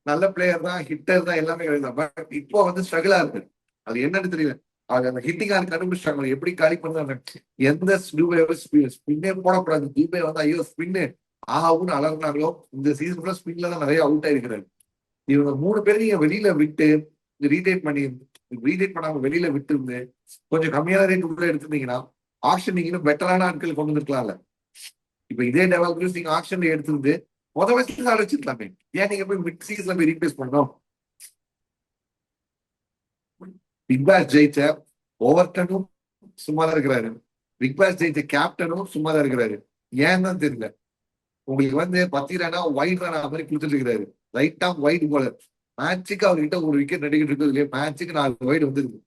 நல்ல பிளேயர் தான், ஹிட்டர் தான், எல்லாமே கிடையாது. பட் இப்போ வந்து ஸ்ட்ரகிளா இருக்கு, அது என்னன்னு தெரியல. அந்த ஹிட்டிங் ஆறு கண்டுபிடிச்சாங்க எப்படி காலி பண்ணாங்க. எந்த ஸ்பின்னே போடக்கூடாது, தூபே வந்து ஐயோ ஸ்பின்னு ஆகும்னு அலர்னாங்களோ இந்த சீசன் ஸ்பின்ல தான் நிறைய அவுட் ஆயிருக்கிறாரு. இவங்க 3 பேரும் நீங்க வெளியில விட்டு ரீடைட் பண்ணாம வெளியில விட்டு இருந்து கொஞ்சம் கம்மியான ரேட் உள்ள எடுத்திருந்தீங்கன்னா ஆக்ஷன் நீங்க இன்னும் பெட்டரான ஆட்கள் கொண்டு வந்துருக்கலாம்ல. இப்ப இதே டெவலப் நீங்க ஆக்ஷன்ல எடுத்திருந்து முதல் வயசுல ஆலோசிக்கலாமே, ஏன் நீங்க போய் மிட் சீசன்ல போய் ரீப்ளேஸ் பண்ணோம். பிக் பாஸ் ஜெயிச்ச ஓவர்டனும் சும்மா தான் இருக்கிறாரு, பிக் பாஸ் ஜெயிச்ச கேப்டனும் சும்மா தான் இருக்கிறாரு. ஏன் தான் தெரியல. உங்களுக்கு வந்து 10 ரனா வைட் ரனா மாதிரி கொடுத்துட்டு இருக்கிறாரு, ரைட் ஆஃப் வைட் போலர். மேட்சுக்கு அவர்கிட்ட ஒரு விக்கெட் நடிக்கிட்டு இருக்கிறது இல்லையா, மேட்சுக்கு 4 வைடு வந்துருக்கு.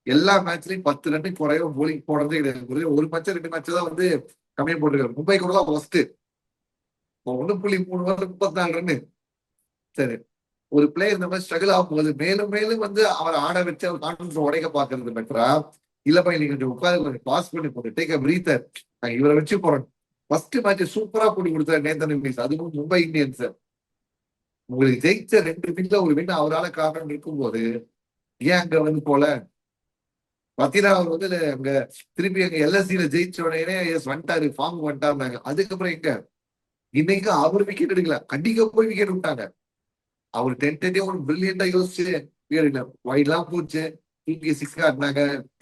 எல்லா மேட்ச்லயும் 10 ரன்னு குறைய போலிங் போடுறதே கிடையாது. ஒரு மேட்ச் 2 மேட்ச் தான் வந்து கம்மியா போட்டுருக்காரு. மும்பை கூட தான் ஃபர்ஸ்ட் 1.3 34 ரன்னு. சரி, ஒரு பிளேயர் இந்த மாதிரி ஸ்ட்ரகிள் ஆகும்போது மேலும் மேலும் வந்து அவர் ஆட வச்சு அவர் கான்ஃபிடன்ஸ் உடைக்க பாக்குறது பெட்டரா, இல்லப்பா நீங்க கொஞ்சம் உட்காந்து கொஞ்சம் பாஸ் பண்ணி போட்டு டேக் அ பிரீத்தர், இவரை வச்சு போறோம். ஃபர்ஸ்ட் மேட்ச் சூப்பரா போட்டி கொடுத்தாரு நேத்தன் வில்லியம்ஸ், அதுவும் மும்பை இந்தியன்ஸ். உங்களுக்கு ஜெயிச்ச 2 வின்ல ஒரு வின் அவரால காரணம் இருக்கும்போது ஏன் அங்க வந்து போல. பாத்தீங்கன்னா அவர் வந்து அங்க திருப்பி அங்க எல்எஸ்சியில ஜெயிச்ச உடனே வந்துட்டாரு, ஃபார்ம் வந்துட்டாருந்தாங்க. அதுக்கப்புறம் எங்க இன்னைக்கு அவர் விக்கெட் எடுக்கல, கண்டிக்க போய் விக்கெட் விட்டாங்க. அவர் டென்டேட்டிவ் ஒரு பிரில்லியண்டா யோசிச்சு வைட்லாம் போச்சு, தூக்கி 6 காட்டினாங்க,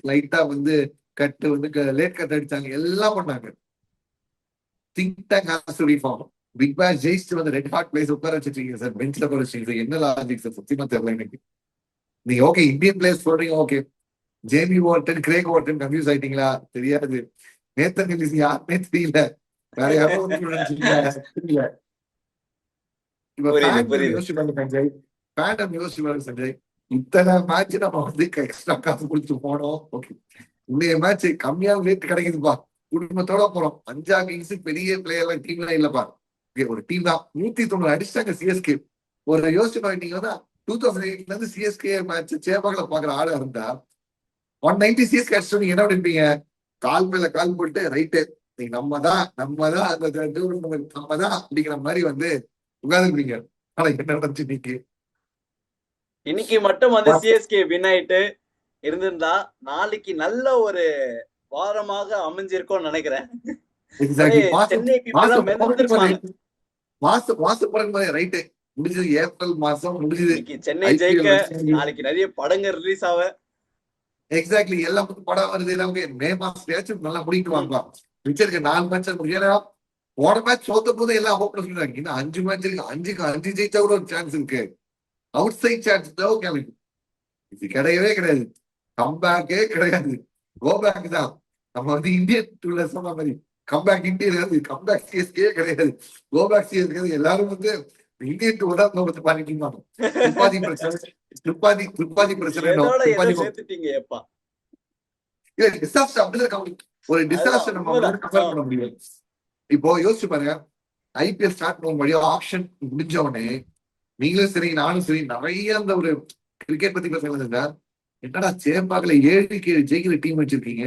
லைட்டா வந்து கட்டு வந்து லேட் கட் அடிச்சாங்க, எல்லாம் பண்ணாங்க. Think tank has to reform. Bigg Boss ஜெயிச்சு வந்து ரெட் ஹாட் பிளேஸ் உட்கார வச்சிருக்கீங்க சார், பெஞ்ச்ல உட்கார வச்சிருக்கீங்க, என்ன லாஜிக் சார், சத்தியமா தெரியல எனக்கு. நீங்க ஓகே இந்தியன் பிளேயர்ஸ் சொல்றீங்க, okay Jamie Overton Craig Overton confuse ஆயிட்டீங்களா தெரியாது, நேத்தன் எல்லிஸ் யாருமே தெரியல, வேற யாரும் தெரியல. சஞ்சய் இத்தனை மேட்ச் நம்ம வந்து எக்ஸ்ட்ரா காசு கொடுத்து போனோம், ஓகே இன்னைய மேட்ச் கம்மியா ரேட் கிடைக்குதுப்பா, குடும்பத்தோட போறோம். 5 இன்னிங்ஸ் பெரிய பிளேயர் டீம்லாம் இல்லப்பா, ஒரு டீம் தான் 190 அடிச்சாங்க சிஎஸ்கே. ஒரு யோசிச்சு பாத்தீங்கன்னா 2008 இருந்து சிஎஸ்கே மேட்ச் சேப்பாக்கல பாக்குற ஆளா இருந்தா 190 சிஎஸ்கே அடிச்சு நீங்க என்ன பண்ணிருப்பீங்க, கால் மேல கால் போட்டு ரைட்டு நீங்க நம்ம தான் அப்படிங்கிற மாதிரி வந்து உட்காந்துருப்பீங்க. ஆனா என்ன நடந்துச்சு இன்னைக்கு மட்டும் வந்து சிஎஸ்கே வின் ஆயிட்டு இருந்திருந்தா நாளைக்கு நல்ல ஒரு வாரமாக அமைஞ்சிருக்கும்னு நினைக்கிறேன். ஏப்ரல் மாசம் முடிஞ்சது, சென்னை ஜெயிக்க நாளைக்கு நிறைய படங்கள் ரிலீஸ் ஆக எக்ஸாக்ட்லி எல்லாம் படம் வருது, எல்லாம் மே மாசம் நல்லா முடிக்கிட்டு வாங்கலாம். மிச்சம் 4 மேட்ச் முடியல. போன மேட்ச் சோத்த போது எல்லாம் ஹோப்ல சொல்றாங்க, இன்னும் 5 மேட்ச் இருக்கு, 5க்கு 5 ஜெயிச்சா கூட ஒரு சான்ஸ் இருக்கு. அவுட் சைட் சான்ஸ் தான் இது கிடையவே கிடையாது, கம்பேக்கே கிடையாது, கோ பேக் தான். நம்ம வந்து இந்தியன் டூல சொன்ன மாதிரி கம்பேக் இந்தியா கம்பேக் சிஎஸ்கே கிடையாது. கோபேக் சிஎஸ்கே எல்லாரும் வந்து இந்தியன் டூ தான் வந்து பண்ணிட்டு துப்பாதி பிரச்சனை துப்பாதி பிரச்சனை எதோட எதை துப்பாதி சேர்த்துட்டீங்க எப்பா. இல்ல டிசாஸ்டர் அப்படிதான் ஒரு டிசாஸ்டர் நம்ம உண்மைதான். கம்பேர் பண்ண முடியாது. இப்போ யோசிச்சு பாருங்க, ஐபிஎல் ஸ்டார்ட் பண்ண முடியும் ஆப்ஷன் முடிஞ்ச உடனே நீங்களும் சரி நானும் சரி நிறைய அந்த ஒரு கிரிக்கெட் பத்தி பேசுறதுங்க. என்னடா சேப்பாக்குல 7 ஜெயிக்கிற டீம் வச்சிருக்கீங்க,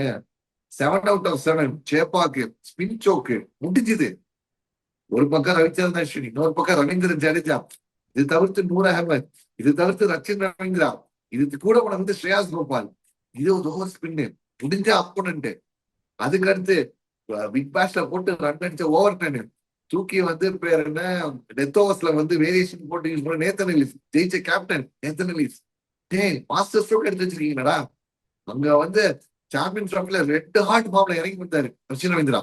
7 out of 7 சேப்பாக்கு ஸ்பின் சோக்கு முடிஞ்சுது. ஒரு பக்கம் ரவிச்சந்திரன் அஸ்வினி, இன்னொரு பக்கம் ரவீந்திர ஜடேஜா, இது தவிர்த்து நூர் அகமது, இது தவிர்த்து ரச்சின் ரவீந்திரா, இது கூட வந்து ஸ்ரேயாஸ் கோபால், இது ஒரு ஓவர் ஸ்பின்னு முடிஞ்ச அப்போனன்ட். அதுக்கு அடுத்து பிக் பேஷ்ல போட்டு ரன் அடிச்ச ஓவர் டென் தூக்கி வந்து பேர் என்ன டெத் ஓவர்ஸ்ல வந்து வேரியேஷன் போட்டு யூஸ் பண்ண நேத்தன் எலிஸ், ஜெயிச்ச captain Nathan Ellis. Master stroke எடுத்து வச்சிருக்கீங்கடா. அங்க வந்து சாம்பியன்ஸ் ட்ராஃபில ரெட் ஹார்ட் ஃபார்ம்ல இறங்கி வந்தாரு ரச்சின் ரவீந்திரா.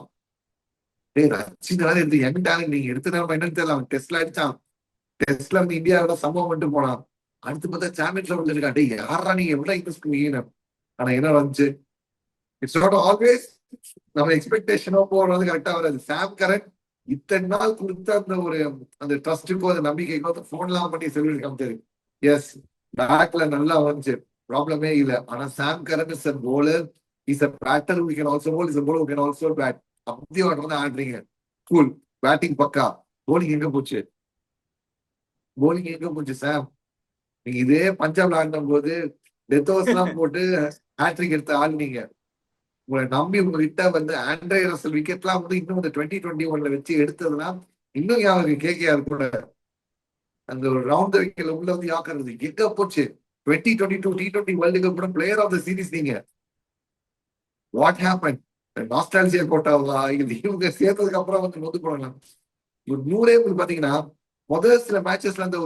ரச்சின் எடுத்து யங் டேலண்ட் நீங்க எடுத்து என்னன்னு தெரியல. அவன் டெஸ்ட்ல அடிச்சான், டெஸ்ட்ல வந்து இந்தியாவோட சம்பவம் மட்டும் போனான். அடுத்து பார்த்தா சாம்பியன்ஸ் ட்ராஃபில இருக்கா. டே யாரா நீங்க எவ்வளவு இன்வெஸ்ட் பண்ணீங்க. ஆனா என்ன வந்துச்சு, இட்ஸ் நாட் ஆல்வேஸ் நம்ம எக்ஸ்பெக்டேஷனோ போறது கரெக்டா வராது. சாம் கரன் இத்தனை நாள் கொடுத்த அந்த ட்ரஸ்ட்டுக்கோ அந்த நம்பிக்கைக்கோ போன்லாம் பண்ணி சொல்லியிருக்காங்க. எஸ் பேட்ல நல்லா வந்துச்சு, ப்ராப்ளமே இல்லை. ஆனா Sam Curran is a bowler, is a batter who can also bowl, is a bowler who can also bat. அப்படி வந்து ஆடுறீங்க, கூல் பேட்டிங் பக்கா. போலிங் எங்க போச்சு சாம்? நீங்க இதே பஞ்சாப்ல ஆடின போது டெத் ஓவர்ஸ் எல்லாம் போட்டு ஹேட்ரிக் எடுத்து ஆடினீங்க. உங்களை நம்பி உங்ககிட்ட வந்து ஆண்ட்ரே ரசல் விக்கெட் எல்லாம் வந்து இன்னும் இந்த 2021 வச்சு எடுத்ததுன்னா இன்னும் யாருக்கு கேகேஆர் கூட அந்த ஒரு ரவுண்ட் விக்கெட்ல உள்ள வந்து யாக்குறது எங்க போச்சு? 2022 T20 வேர்ல்டு கப் கூட பிளேயர் ஆஃப் த சீரீஸ் நீங்க. What happen? நாஸ்டாலஜியா கோட்டாவா இது இவங்க சேர்த்ததுக்கு அப்புறம் வந்து நொந்து போடலாம். ஒரு 100 பாத்தீங்கன்னா முதல் சில மேட்சஸ்ல அந்த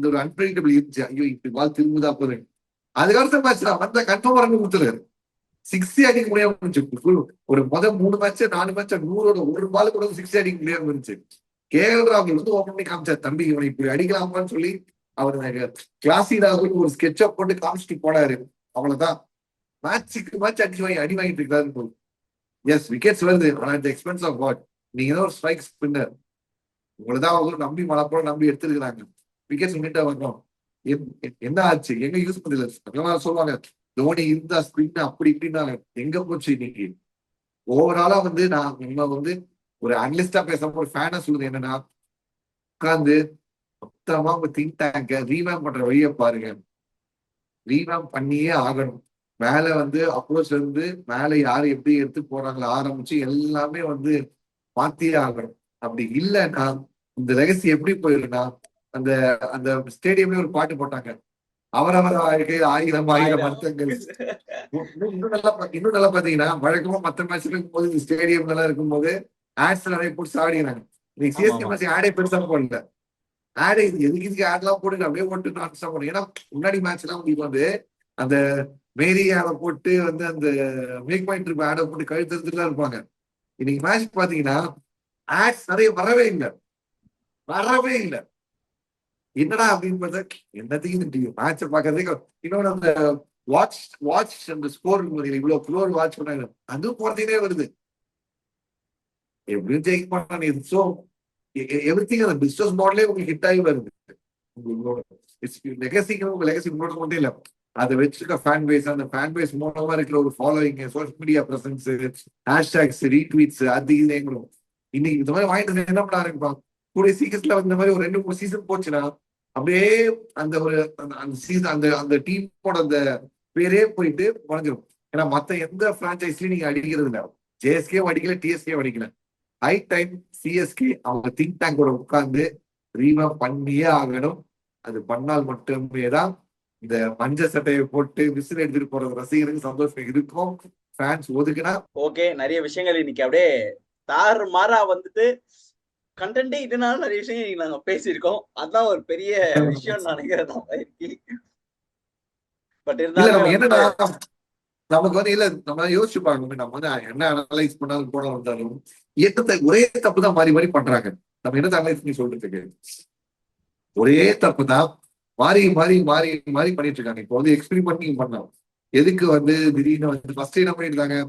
ஒரு அன்பிரடிக்டபிள் இருந்துச்சு. ஐயோ இப்படி பால் திரும்புதா போது. அதுக்கு அடுத்த மேட்ச்ல வந்த கன்ஃபார்ம் ரன் கொடுத்துருக்காரு. 6 அடிக்க முடியாம இருந்துச்சு. ஒரு 3 மேட்ச் 4 மேட்ச் 100 ஒரு பால் கூட 6 அடிக்க முடியாம இருந்துச்சு. கேஎல் ராகுல் வந்து ஓபன் பண்ணி காமிச்சார், தம்பி இவனை இப்படி அடிக்கலாமான்னு சொல்லி அவர் கிளாசி ராகுல் ஒரு ஸ்கெட்ச் அப் போட்டு காமிச்சிட்டு போனாரு. அவ்வளவுதான். மேட்சுக்கு மேட்ச் அடி வாங்கிட்டு இருக்காரு. எஸ் விக்கெட்ஸ் வருது, ஆனா இந்த எக்ஸ்பென்ஸ் ஆஃப் வாட்? நீங்க தான் ஒரு ஸ்ட்ரைக் ஸ்பின்னர், உங்களதான் அவங்க நம்பி மலப்போட நம்பி எடுத்துருக்காங்க. விக்கெட்ஸ் முன்னிட்டா வரணும். என்ன ஆச்சு? எங்க யூஸ் பண்ணல சொல்லுவாங்க தோனி இருந்தா ஸ்பின் அப்படி இப்படின்னா எங்க போச்சு இன்னைக்கு? ஓவராலா வந்து நம்ம வந்து ஒரு அனலிஸ்டா பேசாம ஒரு ஃபேனா சொல்லுது என்னன்னா, உட்காந்து மொத்தமா உங்க திங்க் டேங்க ரீவேம் பண்ற வழியை பாருங்க. ரீவேம் பண்ணியே ஆகணும். மேல வந்து அப்ரோச்ல இருந்து மேல யாரு எப்படி எடுத்து போறாங்களோ ஆரம்பிச்சு எல்லாமே வந்து மாத்தியே ஆகணும். அப்படி இல்லைன்னா இந்த ரகசியம் எப்படி போயிருன்னா, அந்த அந்த ஸ்டேடியம்ல ஒரு பாட்டு போட்டாங்க, அவரவர் வாழ்க்கையில் 1000 அர்த்தங்கள். இன்னும் நல்லா பாத்தீங்கன்னா வழக்கமா மத்த மேட்ச்ல இருக்கும்போது ஸ்டேடியம்ல எல்லாம் இருக்கும்போது ஆட்ஸ் நிறைய போட்டு சாடிக்கிறாங்க. இன்னைக்கு சிஎஸ்கே மேட்ச் ஆடே பெருசா போடல. ஆடே இதுக்கு ஆட்லாம் போட்டு அப்படியே போட்டு நான் போடுறேன். ஏன்னா முன்னாடி மேட்ச் எல்லாம் உங்களுக்கு வந்து அந்த மேரி ஆடை போட்டு வந்து அந்த மேக் பாயிண்ட் ட்ரிப் ஆடை போட்டு கழுத்துலாம் இருப்பாங்க. இன்னைக்கு மேட்ச் பாத்தீங்கன்னா ஆட்ஸ் நிறைய வரவே இல்லை. என்னடா அப்படின்னு பார்த்தா என்னத்தையும் மேட்ச பாக்குறதுக்கு இன்னொன்னு அந்த வாட்ச் அந்த ஸ்கோர் இவ்வளவு ஃப்ளோர் வாட்ச் பண்ணாங்க, அதுவும் குறைஞ்சிட்டே வருது. எப்படியும் ஜெயிக்க மாட்டாங்க. ஸோ எவ்ரிதிங் அந்த பிசினஸ் மாடலே உங்களுக்கு ஹிட் ஆகி வருது. உங்களோட லெகசி முன்னோட்டம் மட்டும் இல்ல, அதை வச்சிருக்க ஃபேன் பேஸ், அந்த ஃபேன் பேஸ் மூலமா இருக்கிற ஒரு following, social media presence, hashtags, retweets, அது இதுங்களும் இன்னைக்கு இந்த மாதிரி வாங்கிட்டு என்ன பண்ண ஆரம்பிப்பாங்க. கூடிய சீக்கிரத்துல இந்த மாதிரி ஒரு 2-3 சீசன் போச்சுன்னா அப்படியே அந்த ஒரு அந்த சீசன் அந்த டீமோட அந்த பேரே போயிட்டு குறைஞ்சிரும். ஏன்னா மத்த எந்த பிரான்சைஸ்லயும் நீங்க அடிக்கிறது இல்லை. ஜேஎஸ்கே அடிக்கல, டிஎஸ்கே அடிக்கல. ஹை டைம் சிஎஸ்கே அவங்க திங்க் டேங்கோட உட்கார்ந்து ரீவா பண்ணியே ஆகணும். அது பண்ணால் மட்டுமே தான் இந்த மஞ்ச சட்டையை போட்டு விசில் எடுத்துட்டு போறது ரசிகருக்கு சந்தோஷம் இருக்கும். ஃபேன்ஸ் ஒதுக்குனா ஓகே. நிறைய விஷயங்கள் இன்னைக்கு அப்படியே தாறு மாறா வந்துட்டு கண்டென்ட்டே இதனால நிறைய விஷயம் நாங்க பேசியிருக்கோம். அதான் ஒரு பெரிய விஷயம் நினைக்கிறேன். பட் இருந்தாலும் நமக்கு வந்து இல்ல நம்ம யோசிச்சு பாருங்க, நம்ம வந்து என்ன அனலைஸ் பண்ணாலும் போன வந்தாலும் ஒரே தப்பு தான் மாறி மாறி பண்றாங்க. நம்ம என்ன அனலைஸ் பண்ணி சொல்றதுக்கு? ஒரே தப்பு தான் மாறி மாறி மாறி மாறி பண்ணிட்டு இருக்காங்க. இப்போ வந்து எக்ஸ்பெரிமெண்ட் பண்ணலாம். எதுக்கு வந்து திடீர்னு வந்து ஃபர்ஸ்ட் என்ன பண்ணிட்டு இருக்காங்க,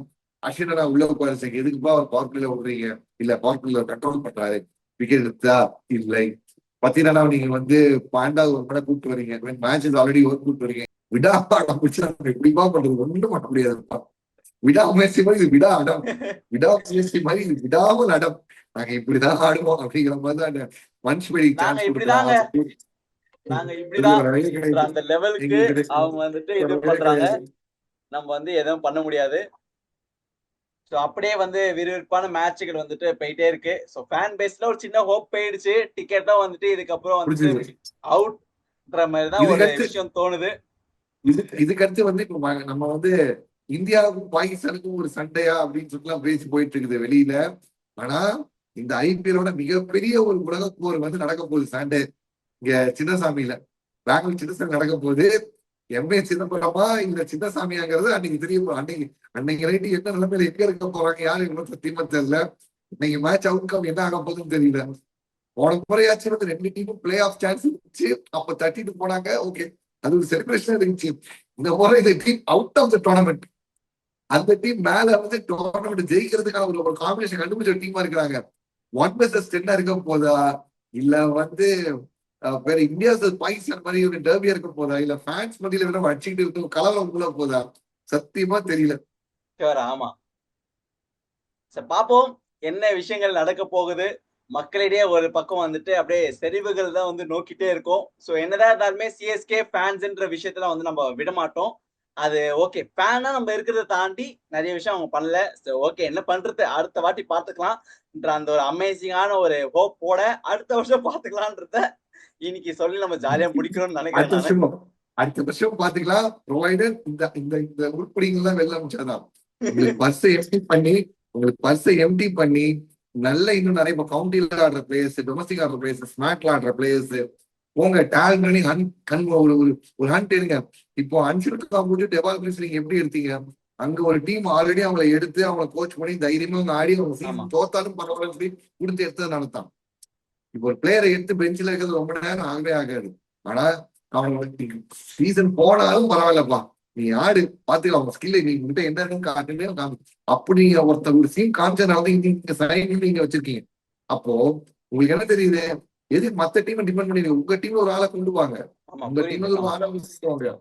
அஸ்வினா உள்ள உட்கார எதுக்குப்பா அவர் பவர் பிளேல விடுறீங்க? இல்ல பவர் பிளேல கண்ட்ரோல் பண்றாரு, விக்கெட் எடுத்தா இல்லை. பாத்தீங்கன்னா நீங்க வந்து 12வது ஒரு கூட கூப்பிட்டு வரீங்க, மேட்ச் ஆல்ரெடி ஒரு கூப்பிட்டு வரீங்க, விடாம பிடிச்சா எப்படிப்பா பண்றது? ஒன்றும் பண்ண முடியாதுப்பா. விடாமுயற்சி மாதிரி இது விடா அடம், விடாமுயற்சி மாதிரி இது விடாமல் அடம். நாங்க இப்படிதான் ஆடுவோம் அப்படிங்கிற மாதிரி தான் வன்ஷ்பேடி நாங்க சான்ஸ் கொடுக்குறான். இப்படிதாங்க, நாங்க இப்படிதான் கிடையாது, அந்த லெவலுக்கு எங்களுக்கு அவங்க கிடையாது, வந்துட்டு இது வரவே பண்றாங்க. கிடையாது. நம்ம வந்து எதுவும் பண்ண முடியாது. ஸோ அப்படியே வந்து விறுவிறுப்பான மேட்சுகள் வந்துட்டு போயிட்டே இருக்கு. ஸோ ஃபேன் பேஸ்ல ஒரு சின்ன ஹோப் போயிடுச்சு. டிக்கெட்டும் வந்துட்டு இதுக்கப்புறம் வந்துட்டு புரிஞ்சுது. அவுட்ன்ற மாதிரி தான் ஒரு இதுக்கடுத்து விஷயம் தோணுது. இதுக்கடுத்து வந்து இப்ப நம்ம வந்து இந்தியாவுக்கும் பாகிஸ்தானுக்கும் ஒரு சண்டையா அப்படின்னு சொல்லிலாம் பேசி போயிட்டு இருக்குது வெளியில. ஆனா இந்த ஐபிஎலோட மிகப்பெரிய ஒரு உலக போர் வந்து நடக்க போகுது சண்டே இங்க சின்னசாமியில. பெங்களூர் சின்னசாமி நடக்க போகுது. எம்ஏ சிதம்பரமா இந்த சின்னசாமியாங்கிறது அன்னைக்கு தெரியும். அன்னைக்கு நைட்டு என்ன நிலைமையில எங்க இருக்க போறாங்க யாரும் எனக்கு சத்தியமா தெரியல. இன்னைக்கு மேட்ச் அவுட்கம் என்ன ஆக போகுதுன்னு தெரியல. போன முறையாச்சும் வந்து 2 டீமும் பிளே ஆஃப் சான்ஸ் இருந்துச்சு, அப்ப தட்டிட்டு போனாங்க, ஓகே, அது ஒரு செலிப்ரேஷன் இருந்துச்சு. இந்த முறை இந்த team out of the tournament, அந்த டீம் மேல வந்து டோர்னமெண்ட் ஜெயிக்கிறதுக்கான ஒரு காம்பினேஷன் கண்டுபிடிச்ச டீமா இருக்கிறாங்க. 1 vs 10 இருக்க போதா, இல்ல வந்து வேற இந்தியா பாகிஸ்தான் மாதிரி ஒரு டர்பியா இருக்க போதா, இல்ல ஃபேன்ஸ் மத்தியில வேணும் அடிச்சுக்கிட்டு இருக்க கலவரம் உள்ள போதா, சத்தியமா தெரியல. ஆமா, சரி பாப்போம் என்ன விஷயங்கள் நடக்க போகுது. மக்களிடையே ஒரு பக்கம் வந்துட்டு அப்படியே செறிவுகள் தான் வந்து நோக்கிட்டே இருக்கும். ஸோ என்னதான் இருந்தாலுமே சிஎஸ்கே ஃபேன்ஸ்ன்ற விஷயத்துல வந்து நம்ம விட மாட்டோம். அது ஓகே, ஃபேனா நம்ம இருக்கிறத தாண்டி நிறைய விஷயம் அவங்க பண்ணல. ஓகே, என்ன பண்றது, அடுத்த வாட்டி பாத்துக்கலாம்ன்ற அந்த ஒரு அமேசிங்கான ஒரு ஹோப்போட அடுத்த வருஷம் பாத்துக்கலாம்ன்றத இன்னைக்கு சொல்லி நம்ம ஜாலியா முடிக்கணும்னு நினைக்கிறேன் அடுத்த நானு. வருஷம் அடுத்த வருஷம் பாத்துக்கலாம். ப்ரொவைடர் இந்த இந்த இந்த உருப்படிகள்லாம் வெளில அமைச்சாதான் உங்களுக்கு பர்ஸை எம்டி பண்ணி நல்ல இன்னும் நிறைய கவுண்டில ஆடுற பிளேயர்ஸ், டொமஸ்டிக் ஆடுற பிளேயர்ஸ், ஸ்மார்ட்ல ஆடுற பிளேயர்ஸ் உங்க டேலண்ட் பண்ணி ஒரு ஹண்ட் எடுங்க. இப்போ அன்சிலுக்கு முடிஞ்சு டெவலப்மெண்ட்ஸ் நீங்க எப்படி எடுத்தீங்க? அங்க ஒரு டீம் ஆல்ரெடி அவங்களை எடுத்து அவங்களை கோச் பண்ணி தைரியமா அவங்க ஆடி அவங்க சீசன் தோத்தாலும் பரவாயில்ல சொல்லி கொடுத்து எடுத்ததுனால தான். இப்போ ஒரு பிளேயரை எடுத்து பெஞ்சில் இருக்கிறது ரொம்ப நேரம் ஆகவே ஆகாது. ஆனா அவங்களுக்கு சீசன் போனாலும் பரவாயில்லப்பா, நீ ஆடு பாத்துக்கலாம், அவங்க ஸ்கில்ல நீ கிட்ட என்ன இருக்குன்னு காட்டுன்னு அப்படி ஒருத்தர் ஒரு சீன் காமிச்சதுனால நீங்க சைன் நீங்க வச்சிருக்கீங்க. அப்போ உங்களுக்கு என்ன தெரியுது, எது மத்த டீமை டிபெண்ட் பண்ணி உங்க டீம்ல ஒரு ஆளை கொண்டு வாங்க. உங்க டீம்ல ஒரு ஆளை வாங்க.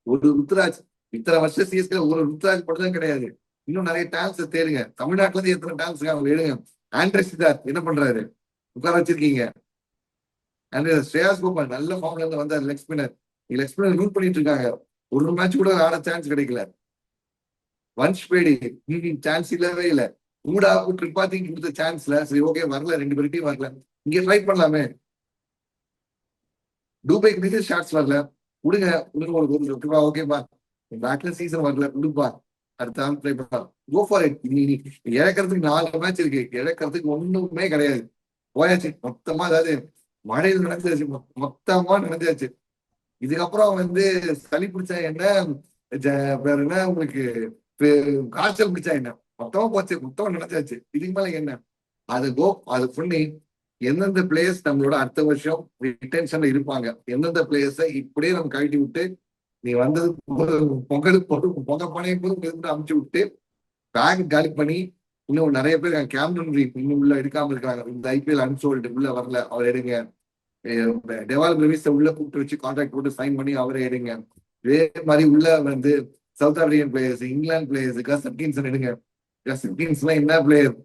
ஒரு ருத்ராஜ் இத்தனை வருஷம் சிஎஸ்கே ஒரு ருத்ராஜ் மட்டும் தான் கிடையாது, இன்னும் நிறைய டேலண்ட்ஸ் தேடுங்க. தமிழ்நாட்டுல இருந்து எத்தனை டேலண்ட்ஸ் அவங்க எடுங்க. ஆண்ட்ரஸ் சித்தார்த் என்ன பண்றாரு, உட்கார வச்சிருக்கீங்க. ஸ்ரேயாஸ் கோபால் நல்ல ஃபார்ம்ல இருந்து வந்தார், leg spinner. Leg spinner root பண்ணிட்டு இருக்காங்க, ஒரு மேட்ச் கூட ஆட சான்ஸ் கிடைக்கல. வன்ஷ்பேடி சான்ஸ் இல்லவே இல்லை. கூடா ட்ரிபாத்திங் கொடுத்த சான்ஸ்ல சரி ஓகே வரல, 2 பேர்ட்டையும் வரல, இங்க ட்ரை பண்ணலாமே. டூபைக்கு ஷாட்ஸ் வரல, விடுங்க விடுங்க ஓகேப்பா, பேட்ல சீசன் வரல விடுப்பா, அடுத்த ஆள் ட்ரை பண்ணலாம், கோ ஃபார் இட். இழக்கிறதுக்கு 4 மேட்ச் இருக்கு, இழக்கிறதுக்கு ஒண்ணுமே கிடையாது. போயாச்சு மொத்தமா, அதாவது மழையில் நடந்தாச்சு, மொத்தமா நடந்தாச்சு. இதுக்கப்புறம் வந்து சளி பிடிச்சா என்ன, வேற என்ன உங்களுக்கு காய்ச்சல் பிடிச்சா என்ன, மொத்தமா போச்சு, மொத்தமா நடந்தாச்சு. இதுக்கு மேல என்ன, அது பண்ணி எந்தெந்த பிளேயர்ஸ் நம்மளோட அடுத்த வருஷம் ரிட்டென்ஷன்ல இருப்பாங்க, எந்தெந்த பிளேயர்ஸை இப்படியே நம்ம கழட்டி விட்டு நீ வந்தது பொங்கலுக்கு போட்டு பொங்க பணையும் போது அமுச்சு விட்டு பேக் காலி பண்ணி, இன்னும் நிறைய பேர் கேம்டன் இன்னும் உள்ள எடுக்காம இருக்காங்க. இந்த ஐபிஎல் அன்சோல்டு உள்ள வரல, அவர் எடுங்க. டெவால் ரெவிஸ உள்ள கூப்பிட்டு வச்சு கான்ட்ராக்ட் போட்டு சைன் பண்ணி அவரை எடுங்க. இதே மாதிரி உள்ள வந்து south African players, England players, கஸ் ஹப்கின்சன் எடுங்க. கஸ் ஹப்கின்ஸ் எல்லாம் என்ன பிளேயர்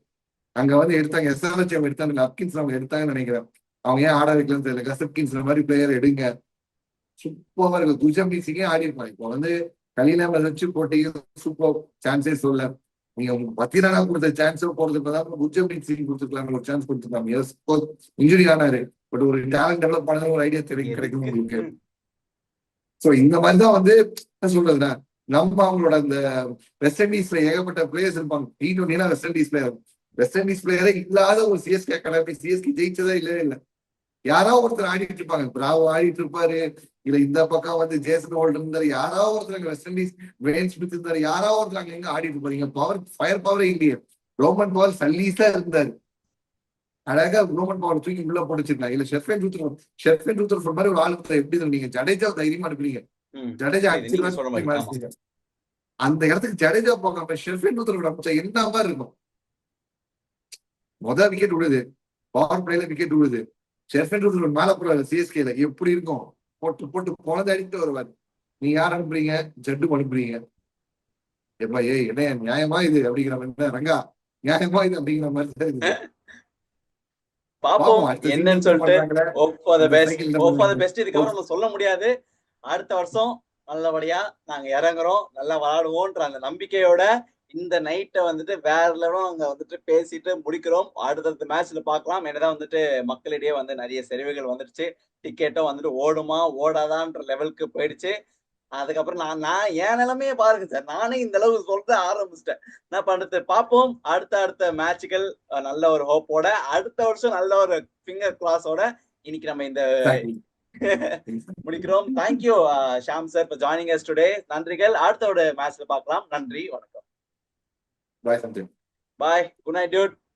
அங்க வந்து எடுத்தாங்க, எஸ்ஆர்எச் அவங்க எடுத்தாங்க, ஹப்கின்ஸ் அவங்க எடுத்தாங்கன்னு நினைக்கிறேன். அவங்க ஏன் ஆட வைக்கலன்னு தெரியல. கஸ் ஹப்கின்ஸ் மாதிரி பிளேயர் எடுங்க, சூப்பரா இருக்கு. குர்ஜப்ரீத் சிங்கே ஆடி இருப்பாங்க. இப்போ வந்து கலீல வச்சு போட்டீங்க, சூப்பர் சான்ஸே சொல்ல. நீங்க பத்திரானா கொடுத்த சான்ஸ் போறதுக்கு குர்ஜப்ரீத் சிங் கொடுத்துருக்கலாம், ஒரு சான்ஸ் கொடுத்துருக்காங்க. இன்ஜுரி ஆனாரு, பட் ஒரு டேலண்ட் டெவலப் பண்ண ஒரு ஐடியா கிடைக்கும் உங்களுக்கு. சோ இந்த மாதிரிதான் வந்து என்ன சொல்றதுன்னா, நம்ம அவங்களோட அந்த வெஸ்ட் இண்டீஸ்ல ஏகப்பட்ட பிளேயர்ஸ் இருப்பாங்க. T20 West Indies player, West Indies பிளேயரே இல்லாத ஒரு சிஎஸ்கே அகாடமி, சிஎஸ்கே ஜெயிச்சதே இல்லவே இல்லை. யாராவது ஒருத்தர் ஆடிட்டு இருப்பாங்க, பிராவோ ஆடிட்டு இருப்பாரு, இல்ல இந்த பக்கம் வந்து ஜேசன் ஹோல்டர் இருந்தாரு, யாராவது ஒருத்தர் வெஸ்ட் இண்டீஸ் வேன் ஸ்மித் இருந்தாரு, யாராவது ஒருத்தர் அங்க எங்க ஆடிட்டு இருப்பாங்க. ஃபயர் பவரே இல்லையே. ரோமன் பவர் சல்லீஸா இருந்தாரு, அழகா ரோமன் பவர் தூக்கி உள்ள போட்டுச்சிருக்காங்க. இல்ல ஷெர்ஃபேன் ரூத்தர் மாதிரி ஒரு ஆளு எப்படி நீங்க ஜடேஜா தைரியமா இருப்பீங்க, ஜடேஜா அடிச்சிருவாங்க. அந்த இடத்துக்கு ஜடேஜா போகாம ஷெர்ஃபின் நூத்தர் அமைச்சா என்ன மாதிரி இருக்கும். முதல் விக்கெட் விடுது, பவர் பிளேல விக்கெட் விடுது, ஷெர்ஃபின் நூத்தர் மேல போறாரு சிஎஸ்கேல, எப்படி இருக்கும். போட்டு போட்டு குழந்தை அடிக்கிட்டு வருவாரு. நீ யார் அனுப்புறீங்க? ஜட்டு அனுப்புறீங்க. எப்பா ஏய் என்ன நியாயமா இது அப்படிங்கிற மாதிரி ரங்கா, நியாயமா இது அப்படிங்கிற மாதிரி தான் இருக்குது. பாப்போம் அடுத்த என்னன்னு சீசன் சொல்லிட்டு. பண்றாங்களே ஹோப் ஃபார் தி இந்த best, cycle hope for the best. இதுக்கப்புறம் நம்ம சொல்ல முடியாது. அடுத்த வருஷம் நல்லபடியா நாங்க இறங்குறோம், நல்லா விளையாடுவோம்ன்ற அந்த நம்பிக்கையோட இந்த நைட்டை வந்துட்டு வேற லெவலும் நாங்க வந்துட்டு பேசிட்டு முடிக்கிறோம். அடுத்தடுத்த மேட்ச்ல பார்க்கலாம். என்னதான் வந்துட்டு மக்களிடையே வந்து நிறைய சரிவுகள் வந்துடுச்சு, டிக்கெட்டும் வந்துட்டு ஓடுமா ஓடாதான்ற லெவலுக்கு போயிடுச்சு. அதுக்கப்புறம் நான் என் நிலைமையே பாருங்க சார், நானே இந்த அளவுக்கு சொல்ல ஆரம்பிச்சிட்டேன். என்ன பண்றது, பார்ப்போம். அடுத்த மேட்சுகள் நல்ல ஒரு ஹோப்போட, அடுத்த வருஷம் நல்ல ஒரு ஃபிங்கர் கிராஸோட இன்னைக்கு நம்ம இந்த முடிக்கிறோம். Thank you Sham sir for joining us today. நன்றிகள். அடுத்த ஒரு மேட்ச்ல பார்க்கலாம். நன்றி, வணக்கம். Bye something. Bye, good night Dude.